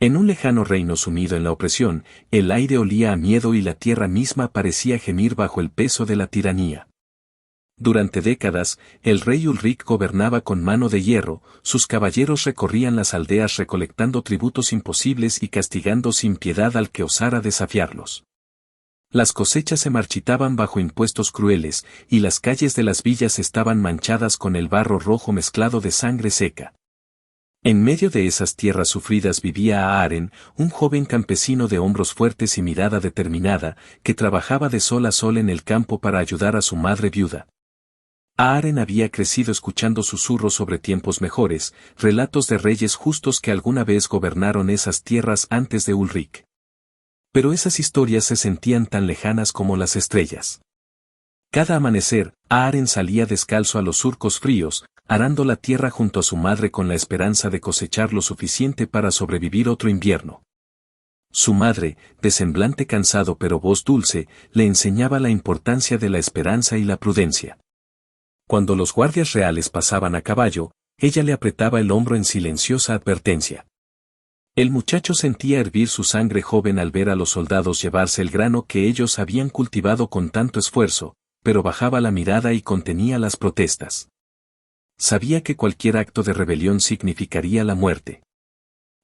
En un lejano reino sumido en la opresión, el aire olía a miedo y la tierra misma parecía gemir bajo el peso de la tiranía. Durante décadas, el rey Ulrich gobernaba con mano de hierro, sus caballeros recorrían las aldeas recolectando tributos imposibles y castigando sin piedad al que osara desafiarlos. Las cosechas se marchitaban bajo impuestos crueles, y las calles de las villas estaban manchadas con el barro rojo mezclado de sangre seca. En medio de esas tierras sufridas vivía Aaren, un joven campesino de hombros fuertes y mirada determinada, que trabajaba de sol a sol en el campo para ayudar a su madre viuda. Aaren había crecido escuchando susurros sobre tiempos mejores, relatos de reyes justos que alguna vez gobernaron esas tierras antes de Ulrich. Pero esas historias se sentían tan lejanas como las estrellas. Cada amanecer, Aaren salía descalzo a los surcos fríos, arando la tierra junto a su madre con la esperanza de cosechar lo suficiente para sobrevivir otro invierno. Su madre, de semblante cansado pero voz dulce, le enseñaba la importancia de la esperanza y la prudencia. Cuando los guardias reales pasaban a caballo, ella le apretaba el hombro en silenciosa advertencia. El muchacho sentía hervir su sangre joven al ver a los soldados llevarse el grano que ellos habían cultivado con tanto esfuerzo, pero bajaba la mirada y contenía las protestas. Sabía que cualquier acto de rebelión significaría la muerte.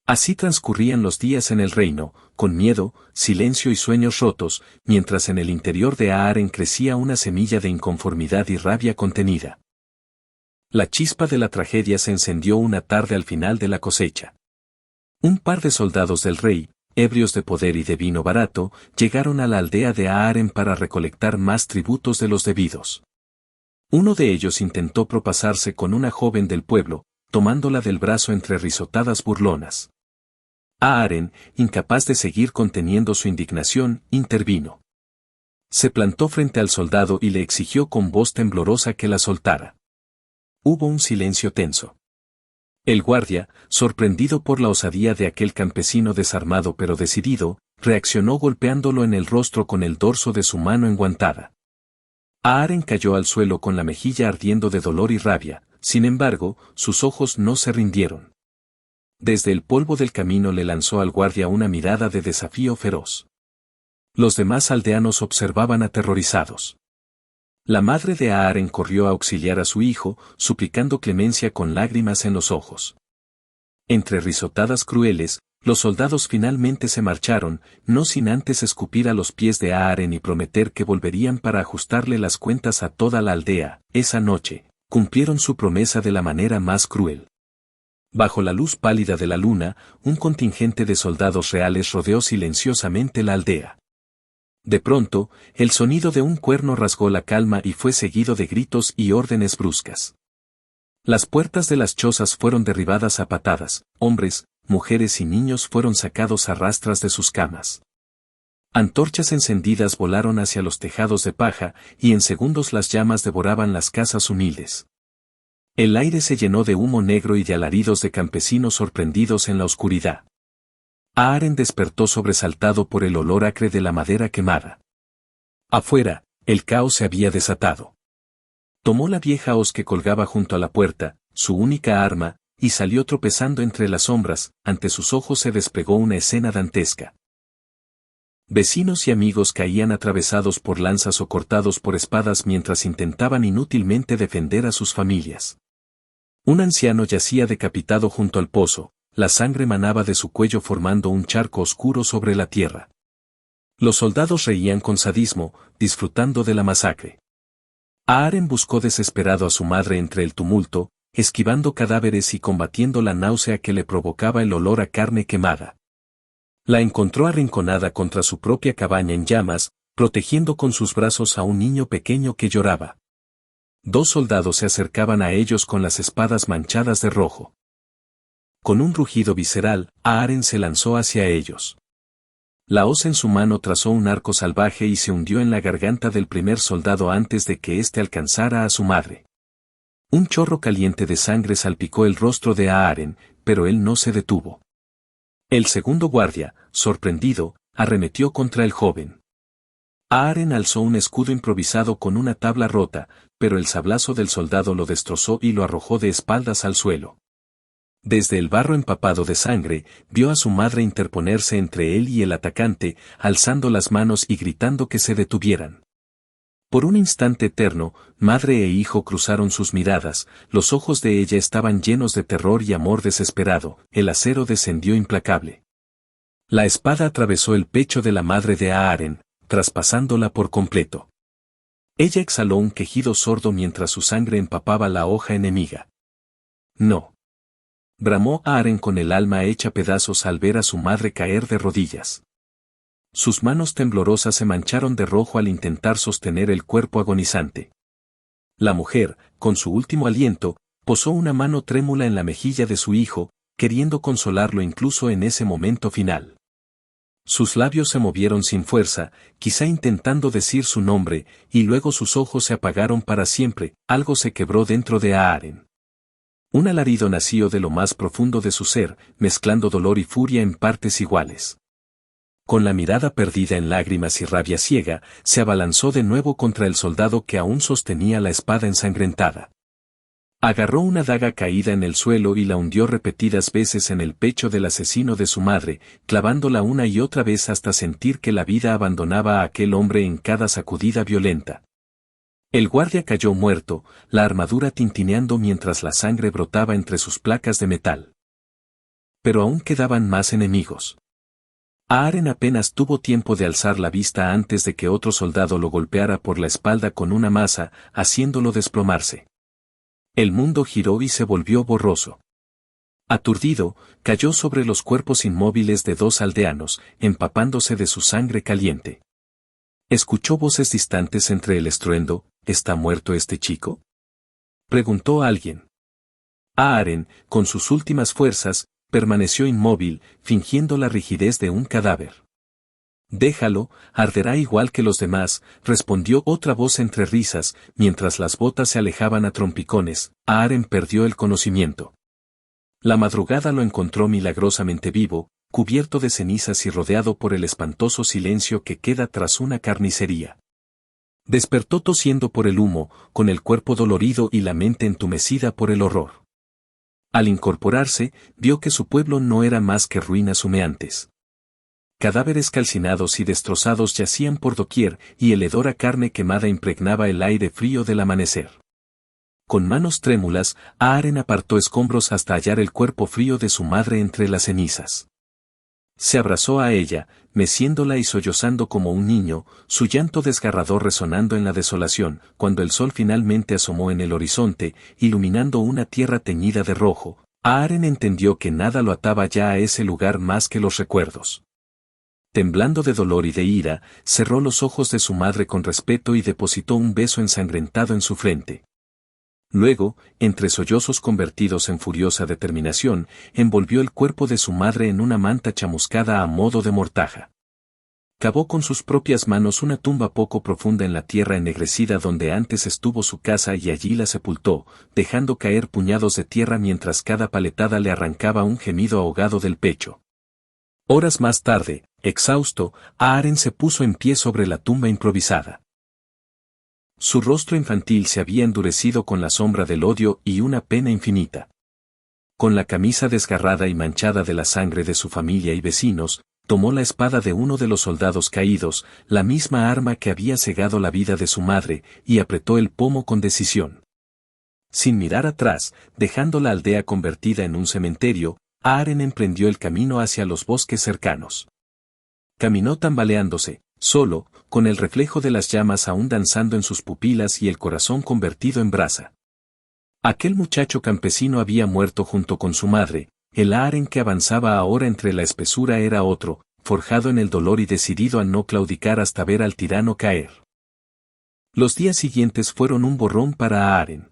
Así transcurrían los días en el reino, con miedo, silencio y sueños rotos, mientras en el interior de Aaren crecía una semilla de inconformidad y rabia contenida. La chispa de la tragedia se encendió una tarde al final de la cosecha. Un par de soldados del rey, ebrios de poder y de vino barato, llegaron a la aldea de Aaren para recolectar más tributos de los debidos. Uno de ellos intentó propasarse con una joven del pueblo, tomándola del brazo entre risotadas burlonas. Aaren, incapaz de seguir conteniendo su indignación, intervino. Se plantó frente al soldado y le exigió con voz temblorosa que la soltara. Hubo un silencio tenso. El guardia, sorprendido por la osadía de aquel campesino desarmado pero decidido, reaccionó golpeándolo en el rostro con el dorso de su mano enguantada. Aaren cayó al suelo con la mejilla ardiendo de dolor y rabia, sin embargo, sus ojos no se rindieron. Desde el polvo del camino le lanzó al guardia una mirada de desafío feroz. Los demás aldeanos observaban aterrorizados. La madre de Aaren corrió a auxiliar a su hijo, suplicando clemencia con lágrimas en los ojos. Entre risotadas crueles, los soldados finalmente se marcharon, no sin antes escupir a los pies de Aaren y prometer que volverían para ajustarle las cuentas a toda la aldea. Esa noche, cumplieron su promesa de la manera más cruel. Bajo la luz pálida de la luna, un contingente de soldados reales rodeó silenciosamente la aldea. De pronto, el sonido de un cuerno rasgó la calma y fue seguido de gritos y órdenes bruscas. Las puertas de las chozas fueron derribadas a patadas, hombres, mujeres y niños fueron sacados a rastras de sus camas. Antorchas encendidas volaron hacia los tejados de paja, y en segundos las llamas devoraban las casas humildes. El aire se llenó de humo negro y de alaridos de campesinos sorprendidos en la oscuridad. Aaren despertó sobresaltado por el olor acre de la madera quemada. Afuera, el caos se había desatado. Tomó la vieja hoz que colgaba junto a la puerta, su única arma, y salió tropezando entre las sombras. Ante sus ojos se desplegó una escena dantesca. Vecinos y amigos caían atravesados por lanzas o cortados por espadas mientras intentaban inútilmente defender a sus familias. Un anciano yacía decapitado junto al pozo, la sangre manaba de su cuello formando un charco oscuro sobre la tierra. Los soldados reían con sadismo, disfrutando de la masacre. Aaren buscó desesperado a su madre entre el tumulto, esquivando cadáveres y combatiendo la náusea que le provocaba el olor a carne quemada. La encontró arrinconada contra su propia cabaña en llamas, protegiendo con sus brazos a un niño pequeño que lloraba. Dos soldados se acercaban a ellos con las espadas manchadas de rojo. Con un rugido visceral, Aaren se lanzó hacia ellos. La hoz en su mano trazó un arco salvaje y se hundió en la garganta del primer soldado antes de que éste alcanzara a su madre. Un chorro caliente de sangre salpicó el rostro de Aaren, pero él no se detuvo. El segundo guardia, sorprendido, arremetió contra el joven. Aaren alzó un escudo improvisado con una tabla rota, pero el sablazo del soldado lo destrozó y lo arrojó de espaldas al suelo. Desde el barro empapado de sangre, vio a su madre interponerse entre él y el atacante, alzando las manos y gritando que se detuvieran. Por un instante eterno, madre e hijo cruzaron sus miradas, los ojos de ella estaban llenos de terror y amor desesperado, el acero descendió implacable. La espada atravesó el pecho de la madre de Aaren, traspasándola por completo. Ella exhaló un quejido sordo mientras su sangre empapaba la hoja enemiga. No. Bramó Aaren con el alma hecha pedazos al ver a su madre caer de rodillas. Sus manos temblorosas se mancharon de rojo al intentar sostener el cuerpo agonizante. La mujer, con su último aliento, posó una mano trémula en la mejilla de su hijo, queriendo consolarlo incluso en ese momento final. Sus labios se movieron sin fuerza, quizá intentando decir su nombre, y luego sus ojos se apagaron para siempre, algo se quebró dentro de Aaren. Un alarido nació de lo más profundo de su ser, mezclando dolor y furia en partes iguales. Con la mirada perdida en lágrimas y rabia ciega, se abalanzó de nuevo contra el soldado que aún sostenía la espada ensangrentada. Agarró una daga caída en el suelo y la hundió repetidas veces en el pecho del asesino de su madre, clavándola una y otra vez hasta sentir que la vida abandonaba a aquel hombre en cada sacudida violenta. El guardia cayó muerto, la armadura tintineando mientras la sangre brotaba entre sus placas de metal. Pero aún quedaban más enemigos. Aaren apenas tuvo tiempo de alzar la vista antes de que otro soldado lo golpeara por la espalda con una maza, haciéndolo desplomarse. El mundo giró y se volvió borroso. Aturdido, cayó sobre los cuerpos inmóviles de dos aldeanos, empapándose de su sangre caliente. Escuchó voces distantes entre el estruendo. ¿Está muerto este chico?, preguntó alguien. Aaren, con sus últimas fuerzas, permaneció inmóvil, fingiendo la rigidez de un cadáver. Déjalo, arderá igual que los demás, respondió otra voz entre risas, mientras las botas se alejaban a trompicones. Aaren perdió el conocimiento. La madrugada lo encontró milagrosamente vivo, cubierto de cenizas y rodeado por el espantoso silencio que queda tras una carnicería. Despertó tosiendo por el humo, con el cuerpo dolorido y la mente entumecida por el horror. Al incorporarse, vio que su pueblo no era más que ruinas humeantes. Cadáveres calcinados y destrozados yacían por doquier, y el hedor a carne quemada impregnaba el aire frío del amanecer. Con manos trémulas, Aaren apartó escombros hasta hallar el cuerpo frío de su madre entre las cenizas. Se abrazó a ella, meciéndola y sollozando como un niño, su llanto desgarrador resonando en la desolación, cuando el sol finalmente asomó en el horizonte, iluminando una tierra teñida de rojo. Aaren entendió que nada lo ataba ya a ese lugar más que los recuerdos. Temblando de dolor y de ira, cerró los ojos de su madre con respeto y depositó un beso ensangrentado en su frente. Luego, entre sollozos convertidos en furiosa determinación, envolvió el cuerpo de su madre en una manta chamuscada a modo de mortaja. Cavó con sus propias manos una tumba poco profunda en la tierra ennegrecida donde antes estuvo su casa y allí la sepultó, dejando caer puñados de tierra mientras cada paletada le arrancaba un gemido ahogado del pecho. Horas más tarde, exhausto, Aaren se puso en pie sobre la tumba improvisada. Su rostro infantil se había endurecido con la sombra del odio y una pena infinita. Con la camisa desgarrada y manchada de la sangre de su familia y vecinos, tomó la espada de uno de los soldados caídos, la misma arma que había cegado la vida de su madre, y apretó el pomo con decisión. Sin mirar atrás, dejando la aldea convertida en un cementerio, Aaren emprendió el camino hacia los bosques cercanos. Caminó tambaleándose, solo, con el reflejo de las llamas aún danzando en sus pupilas y el corazón convertido en brasa. Aquel muchacho campesino había muerto junto con su madre, el Aaren que avanzaba ahora entre la espesura era otro, forjado en el dolor y decidido a no claudicar hasta ver al tirano caer. Los días siguientes fueron un borrón para Aaren.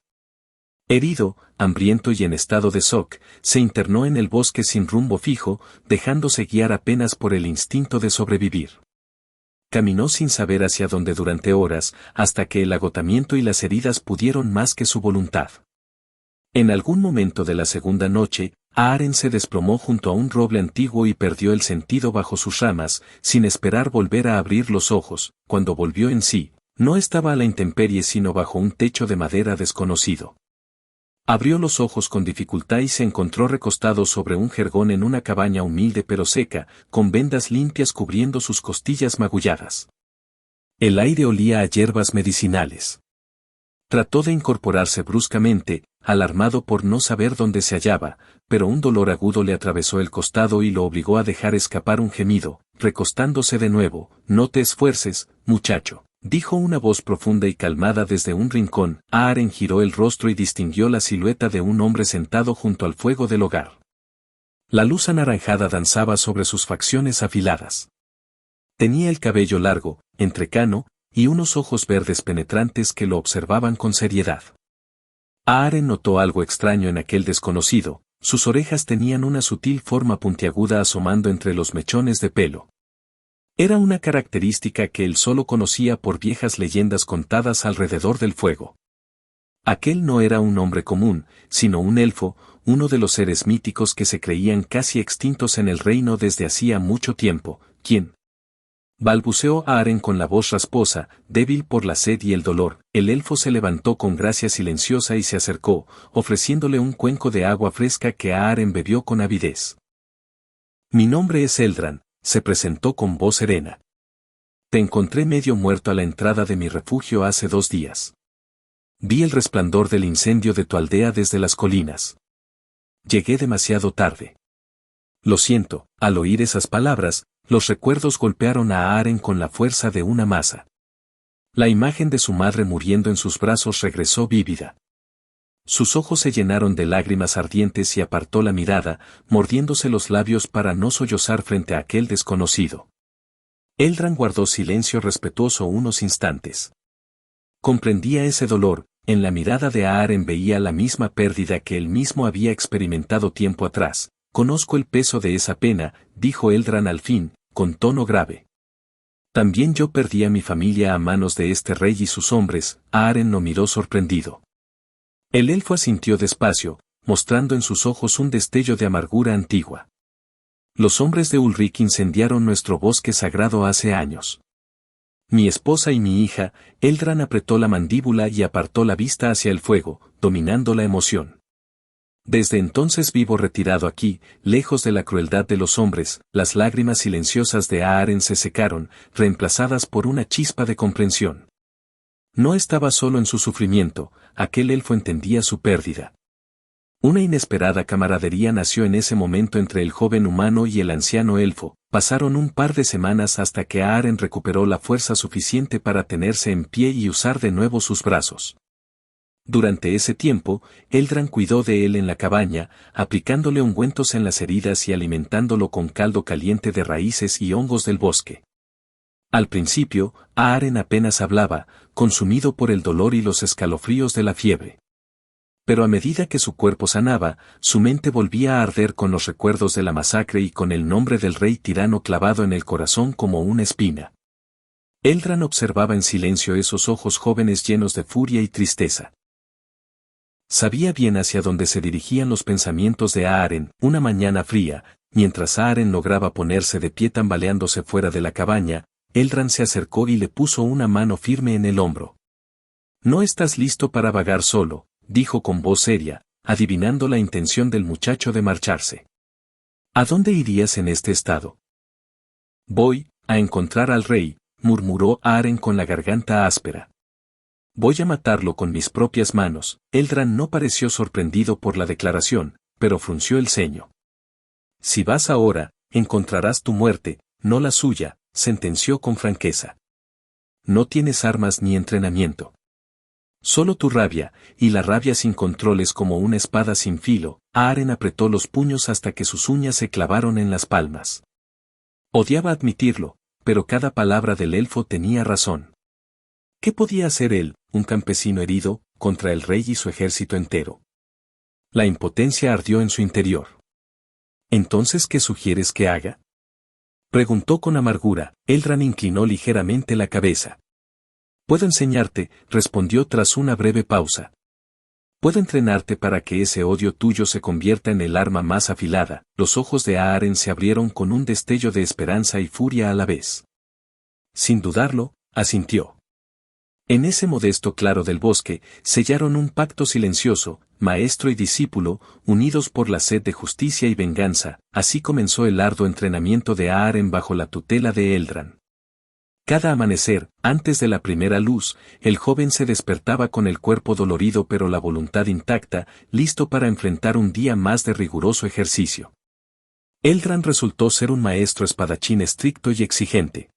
Herido, hambriento y en estado de shock, se internó en el bosque sin rumbo fijo, dejándose guiar apenas por el instinto de sobrevivir. Caminó sin saber hacia dónde durante horas, hasta que el agotamiento y las heridas pudieron más que su voluntad. En algún momento de la segunda noche, Aaren se desplomó junto a un roble antiguo y perdió el sentido bajo sus ramas, sin esperar volver a abrir los ojos. Cuando volvió en sí, no estaba a la intemperie sino bajo un techo de madera desconocido. Abrió los ojos con dificultad y se encontró recostado sobre un jergón en una cabaña humilde pero seca, con vendas limpias cubriendo sus costillas magulladas. El aire olía a hierbas medicinales. Trató de incorporarse bruscamente, alarmado por no saber dónde se hallaba, pero un dolor agudo le atravesó el costado y lo obligó a dejar escapar un gemido, recostándose de nuevo. «No te esfuerces, muchacho», dijo una voz profunda y calmada desde un rincón. Aaron giró el rostro y distinguió la silueta de un hombre sentado junto al fuego del hogar. La luz anaranjada danzaba sobre sus facciones afiladas. Tenía el cabello largo, entrecano, y unos ojos verdes penetrantes que lo observaban con seriedad. Aaron notó algo extraño en aquel desconocido. Sus orejas tenían una sutil forma puntiaguda asomando entre los mechones de pelo. Era una característica que él solo conocía por viejas leyendas contadas alrededor del fuego. Aquel no era un hombre común, sino un elfo, uno de los seres míticos que se creían casi extintos en el reino desde hacía mucho tiempo. ¿Quién? Balbuceó Aaron con la voz rasposa, débil por la sed y el dolor. El elfo se levantó con gracia silenciosa y se acercó, ofreciéndole un cuenco de agua fresca que Aaron bebió con avidez. «Mi nombre es Eldran», se presentó con voz serena. «Te encontré medio muerto a la entrada de mi refugio hace 2 días. Vi el resplandor del incendio de tu aldea desde las colinas. Llegué demasiado tarde. Lo siento». Al oír esas palabras, los recuerdos golpearon a Aaron con la fuerza de una masa. La imagen de su madre muriendo en sus brazos regresó vívida. Sus ojos se llenaron de lágrimas ardientes y apartó la mirada, mordiéndose los labios para no sollozar frente a aquel desconocido. Eldran guardó silencio respetuoso unos instantes. Comprendía ese dolor, en la mirada de Aaron veía la misma pérdida que él mismo había experimentado tiempo atrás. «Conozco el peso de esa pena», dijo Eldran al fin, con tono grave. «También yo perdí a mi familia a manos de este rey y sus hombres». Aaron lo miró sorprendido. El elfo asintió despacio, mostrando en sus ojos un destello de amargura antigua. «Los hombres de Ulrich incendiaron nuestro bosque sagrado hace años. Mi esposa y mi hija». Eldran apretó la mandíbula y apartó la vista hacia el fuego, dominando la emoción. «Desde entonces vivo retirado aquí, lejos de la crueldad de los hombres». Las lágrimas silenciosas de Aaron se secaron, reemplazadas por una chispa de comprensión. No estaba solo en su sufrimiento, aquel elfo entendía su pérdida. Una inesperada camaradería nació en ese momento entre el joven humano y el anciano elfo. Pasaron un par de semanas hasta que Aaron recuperó la fuerza suficiente para tenerse en pie y usar de nuevo sus brazos. Durante ese tiempo, Eldran cuidó de él en la cabaña, aplicándole ungüentos en las heridas y alimentándolo con caldo caliente de raíces y hongos del bosque. Al principio, Aaron apenas hablaba, consumido por el dolor y los escalofríos de la fiebre. Pero a medida que su cuerpo sanaba, su mente volvía a arder con los recuerdos de la masacre y con el nombre del rey tirano clavado en el corazón como una espina. Eldran observaba en silencio esos ojos jóvenes llenos de furia y tristeza. Sabía bien hacia dónde se dirigían los pensamientos de Aaron. Una mañana fría, mientras Aaron lograba ponerse de pie tambaleándose fuera de la cabaña, Eldran se acercó y le puso una mano firme en el hombro. «No estás listo para vagar solo», dijo con voz seria, adivinando la intención del muchacho de marcharse. «¿A dónde irías en este estado?» «Voy a encontrar al rey», murmuró Aaron con la garganta áspera. «Voy a matarlo con mis propias manos». Eldran no pareció sorprendido por la declaración, pero frunció el ceño. «Si vas ahora, encontrarás tu muerte, no la suya», sentenció con franqueza. «No tienes armas ni entrenamiento. Solo tu rabia, y la rabia sin control es como una espada sin filo». Aaron apretó los puños hasta que sus uñas se clavaron en las palmas. Odiaba admitirlo, pero cada palabra del elfo tenía razón. ¿Qué podía hacer él, un campesino herido, contra el rey y su ejército entero? La impotencia ardió en su interior. «¿Entonces qué sugieres que haga?», preguntó con amargura. Eldran inclinó ligeramente la cabeza. «Puedo enseñarte», respondió tras una breve pausa. «Puedo entrenarte para que ese odio tuyo se convierta en el arma más afilada». Los ojos de Aaron se abrieron con un destello de esperanza y furia a la vez. Sin dudarlo, asintió. En ese modesto claro del bosque, sellaron un pacto silencioso, maestro y discípulo, unidos por la sed de justicia y venganza. Así comenzó el arduo entrenamiento de Aaren bajo la tutela de Eldrand. Cada amanecer, antes de la primera luz, el joven se despertaba con el cuerpo dolorido pero la voluntad intacta, listo para enfrentar un día más de riguroso ejercicio. Eldrand resultó ser un maestro espadachín estricto y exigente.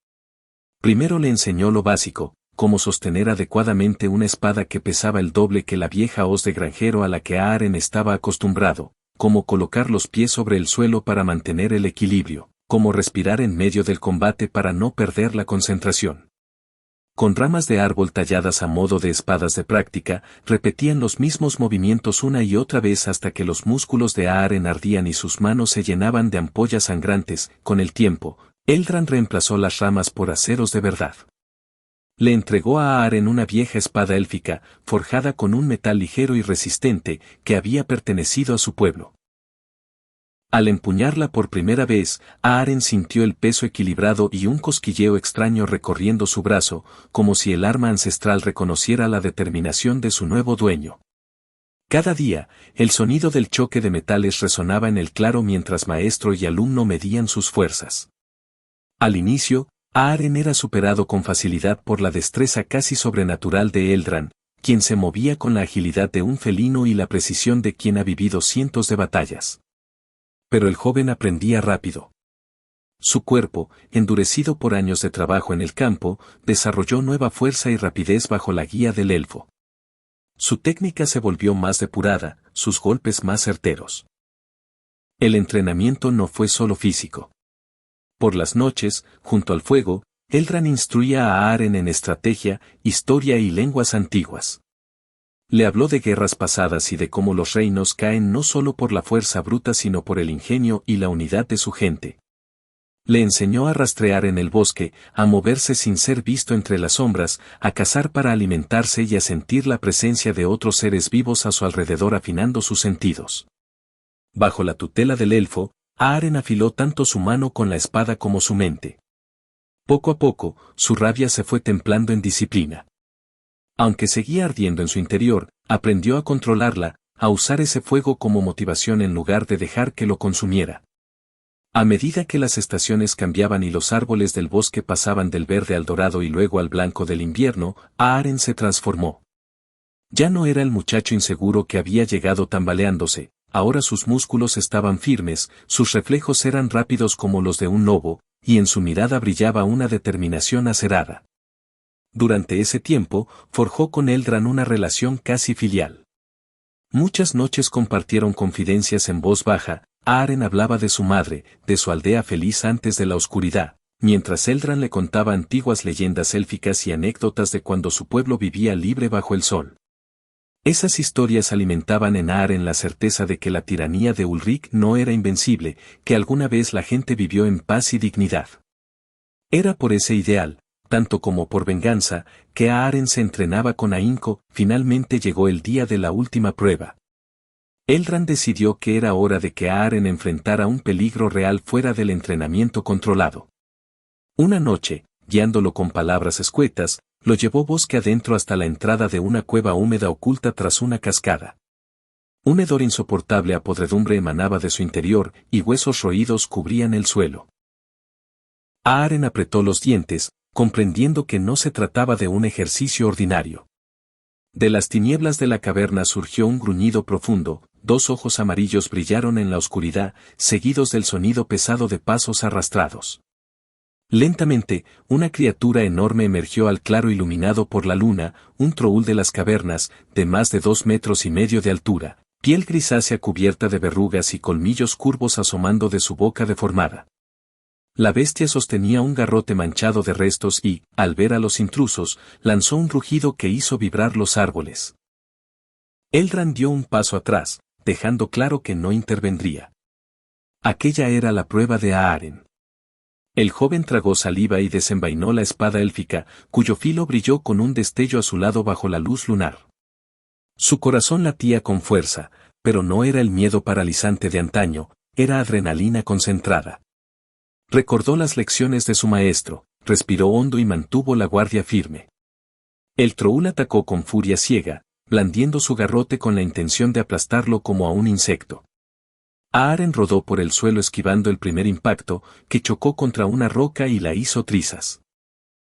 Primero le enseñó lo básico, cómo sostener adecuadamente una espada que pesaba el doble que la vieja hoz de granjero a la que Aaren estaba acostumbrado, cómo colocar los pies sobre el suelo para mantener el equilibrio, cómo respirar en medio del combate para no perder la concentración. Con ramas de árbol talladas a modo de espadas de práctica, repetían los mismos movimientos una y otra vez hasta que los músculos de Aaren ardían y sus manos se llenaban de ampollas sangrantes. Con el tiempo, Eldrand reemplazó las ramas por aceros de verdad. Le entregó a Aaren una vieja espada élfica, forjada con un metal ligero y resistente, que había pertenecido a su pueblo. Al empuñarla por primera vez, Aaren sintió el peso equilibrado y un cosquilleo extraño recorriendo su brazo, como si el arma ancestral reconociera la determinación de su nuevo dueño. Cada día, el sonido del choque de metales resonaba en el claro mientras maestro y alumno medían sus fuerzas. Al inicio, Aaren era superado con facilidad por la destreza casi sobrenatural de Eldrand, quien se movía con la agilidad de un felino y la precisión de quien ha vivido cientos de batallas. Pero el joven aprendía rápido. Su cuerpo, endurecido por años de trabajo en el campo, desarrolló nueva fuerza y rapidez bajo la guía del elfo. Su técnica se volvió más depurada, sus golpes más certeros. El entrenamiento no fue solo físico. Por las noches, junto al fuego, Eldrand instruía a Aaren en estrategia, historia y lenguas antiguas. Le habló de guerras pasadas y de cómo los reinos caen no solo por la fuerza bruta sino por el ingenio y la unidad de su gente. Le enseñó a rastrear en el bosque, a moverse sin ser visto entre las sombras, a cazar para alimentarse y a sentir la presencia de otros seres vivos a su alrededor afinando sus sentidos. Bajo la tutela del elfo, Aaren afiló tanto su mano con la espada como su mente. Poco a poco, su rabia se fue templando en disciplina. Aunque seguía ardiendo en su interior, aprendió a controlarla, a usar ese fuego como motivación en lugar de dejar que lo consumiera. A medida que las estaciones cambiaban y los árboles del bosque pasaban del verde al dorado y luego al blanco del invierno, Aaren se transformó. Ya no era el muchacho inseguro que había llegado tambaleándose. Ahora sus músculos estaban firmes, sus reflejos eran rápidos como los de un lobo, y en su mirada brillaba una determinación acerada. Durante ese tiempo, forjó con Eldrand una relación casi filial. Muchas noches compartieron confidencias en voz baja. Aaren hablaba de su madre, de su aldea feliz antes de la oscuridad, mientras Eldrand le contaba antiguas leyendas élficas y anécdotas de cuando su pueblo vivía libre bajo el sol. Esas historias alimentaban en Aaren la certeza de que la tiranía de Ulrich no era invencible, que alguna vez la gente vivió en paz y dignidad. Era por ese ideal, tanto como por venganza, que Aaren se entrenaba con ahínco. Finalmente llegó el día de la última prueba. Eldrand decidió que era hora de que Aaren enfrentara un peligro real fuera del entrenamiento controlado. Una noche, guiándolo con palabras escuetas, lo llevó bosque adentro hasta la entrada de una cueva húmeda oculta tras una cascada. Un hedor insoportable a podredumbre emanaba de su interior, y huesos roídos cubrían el suelo. Aaren apretó los dientes, comprendiendo que no se trataba de un ejercicio ordinario. De las tinieblas de la caverna surgió un gruñido profundo, dos ojos amarillos brillaron en la oscuridad, seguidos del sonido pesado de pasos arrastrados. Lentamente, una criatura enorme emergió al claro iluminado por la luna, un troul de las cavernas, de más de 2,5 metros de altura, piel grisácea cubierta de verrugas y colmillos curvos asomando de su boca deformada. La bestia sostenía un garrote manchado de restos y, al ver a los intrusos, lanzó un rugido que hizo vibrar los árboles. Eldrand dio un paso atrás, dejando claro que no intervendría. Aquella era la prueba de Aaren. El joven tragó saliva y desenvainó la espada élfica, cuyo filo brilló con un destello azulado bajo la luz lunar. Su corazón latía con fuerza, pero no era el miedo paralizante de antaño, era adrenalina concentrada. Recordó las lecciones de su maestro, respiró hondo y mantuvo la guardia firme. El Troul atacó con furia ciega, blandiendo su garrote con la intención de aplastarlo como a un insecto. Aaren rodó por el suelo esquivando el primer impacto, que chocó contra una roca y la hizo trizas.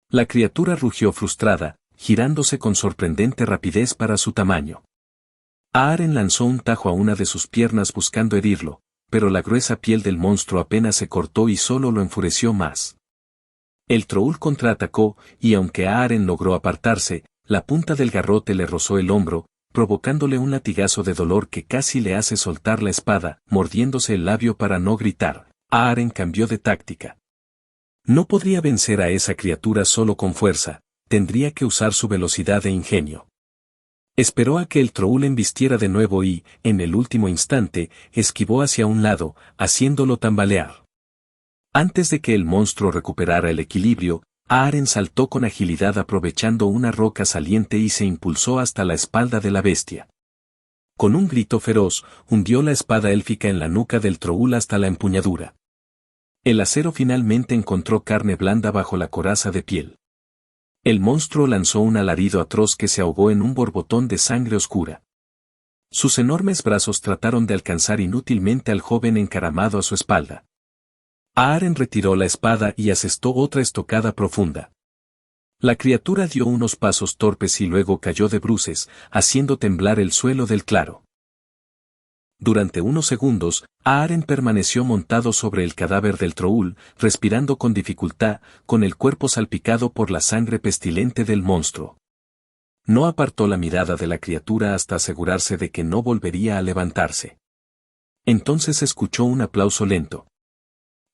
La criatura rugió frustrada, girándose con sorprendente rapidez para su tamaño. Aaren lanzó un tajo a una de sus piernas buscando herirlo, pero la gruesa piel del monstruo apenas se cortó y solo lo enfureció más. El Troul contraatacó, y aunque Aaren logró apartarse, la punta del garrote le rozó el hombro, provocándole un latigazo de dolor que casi le hace soltar la espada, mordiéndose el labio para no gritar. Aaren cambió de táctica. No podría vencer a esa criatura solo con fuerza, tendría que usar su velocidad e ingenio. Esperó a que el Troul embistiera de nuevo y, en el último instante, esquivó hacia un lado, haciéndolo tambalear. Antes de que el monstruo recuperara el equilibrio, Aaren saltó con agilidad aprovechando una roca saliente y se impulsó hasta la espalda de la bestia. Con un grito feroz, hundió la espada élfica en la nuca del Troul hasta la empuñadura. El acero finalmente encontró carne blanda bajo la coraza de piel. El monstruo lanzó un alarido atroz que se ahogó en un borbotón de sangre oscura. Sus enormes brazos trataron de alcanzar inútilmente al joven encaramado a su espalda. Aaren retiró la espada y asestó otra estocada profunda. La criatura dio unos pasos torpes y luego cayó de bruces, haciendo temblar el suelo del claro. Durante unos segundos, Aaren permaneció montado sobre el cadáver del Troul, respirando con dificultad, con el cuerpo salpicado por la sangre pestilente del monstruo. No apartó la mirada de la criatura hasta asegurarse de que no volvería a levantarse. Entonces escuchó un aplauso lento.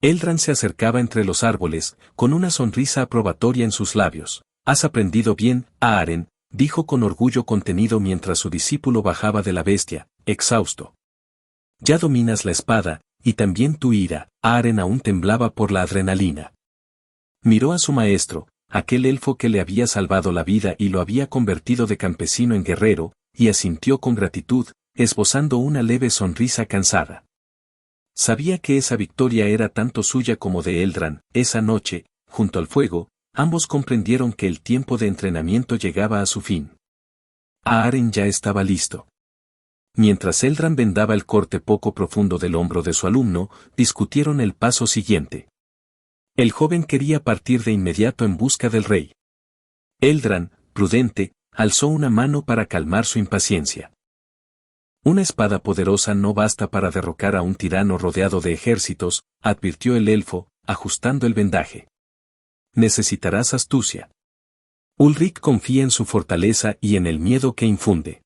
Eldran se acercaba entre los árboles, con una sonrisa aprobatoria en sus labios. «Has aprendido bien, Aaren», dijo con orgullo contenido mientras su discípulo bajaba de la bestia, exhausto. «Ya dominas la espada, y también tu ira». Aaren aún temblaba por la adrenalina. Miró a su maestro, aquel elfo que le había salvado la vida y lo había convertido de campesino en guerrero, y asintió con gratitud, esbozando una leve sonrisa cansada. Sabía que esa victoria era tanto suya como de Eldran. Esa noche, junto al fuego, ambos comprendieron que el tiempo de entrenamiento llegaba a su fin. Aaren ya estaba listo. Mientras Eldran vendaba el corte poco profundo del hombro de su alumno, discutieron el paso siguiente. El joven quería partir de inmediato en busca del rey. Eldran, prudente, alzó una mano para calmar su impaciencia. Una espada poderosa no basta para derrocar a un tirano rodeado de ejércitos, advirtió el elfo, ajustando el vendaje. Necesitarás astucia. Ulrich confía en su fortaleza y en el miedo que infunde.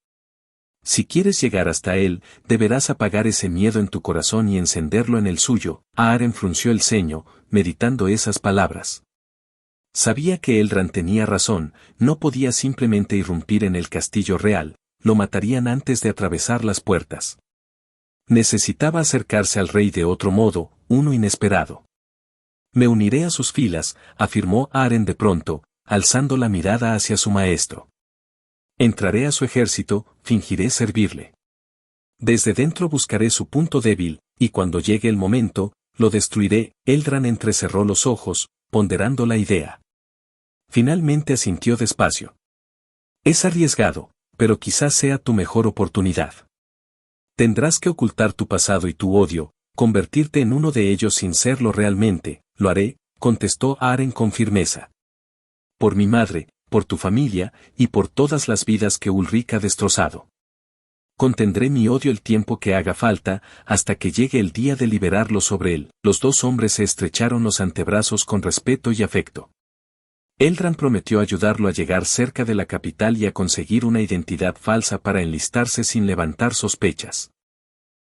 Si quieres llegar hasta él, deberás apagar ese miedo en tu corazón y encenderlo en el suyo. Aaren frunció el ceño, meditando esas palabras. Sabía que Eldran tenía razón, no podía simplemente irrumpir en el castillo real. Lo matarían antes de atravesar las puertas. Necesitaba acercarse al rey de otro modo, uno inesperado. Me uniré a sus filas, afirmó Aaren de pronto, alzando la mirada hacia su maestro. Entraré a su ejército, fingiré servirle. Desde dentro buscaré su punto débil, y cuando llegue el momento, lo destruiré. Eldran entrecerró los ojos, ponderando la idea. Finalmente asintió despacio. Es arriesgado, pero quizás sea tu mejor oportunidad. Tendrás que ocultar tu pasado y tu odio, convertirte en uno de ellos sin serlo realmente. Lo haré, contestó Aaren con firmeza. Por mi madre, por tu familia, y por todas las vidas que Ulrich ha destrozado. Contendré mi odio el tiempo que haga falta, hasta que llegue el día de liberarlo sobre él. Los dos hombres se estrecharon los antebrazos con respeto y afecto. Eldran prometió ayudarlo a llegar cerca de la capital y a conseguir una identidad falsa para enlistarse sin levantar sospechas.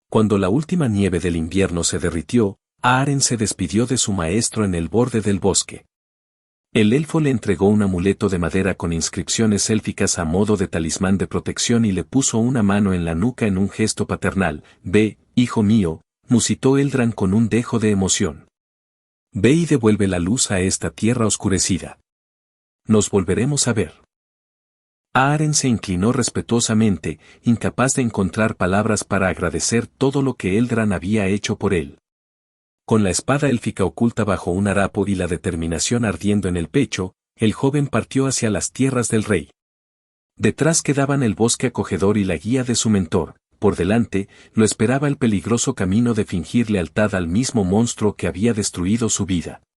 Cuando la última nieve del invierno se derritió, Aaren se despidió de su maestro en el borde del bosque. El elfo le entregó un amuleto de madera con inscripciones élficas a modo de talismán de protección y le puso una mano en la nuca en un gesto paternal. «Ve, hijo mío», musitó Eldran con un dejo de emoción. «Ve y devuelve la luz a esta tierra oscurecida. Nos volveremos a ver». Aaren se inclinó respetuosamente, incapaz de encontrar palabras para agradecer todo lo que Eldran había hecho por él. Con la espada élfica oculta bajo un harapo y la determinación ardiendo en el pecho, el joven partió hacia las tierras del rey. Detrás quedaban el bosque acogedor y la guía de su mentor, por delante, lo esperaba el peligroso camino de fingir lealtad al mismo monstruo que había destruido su vida.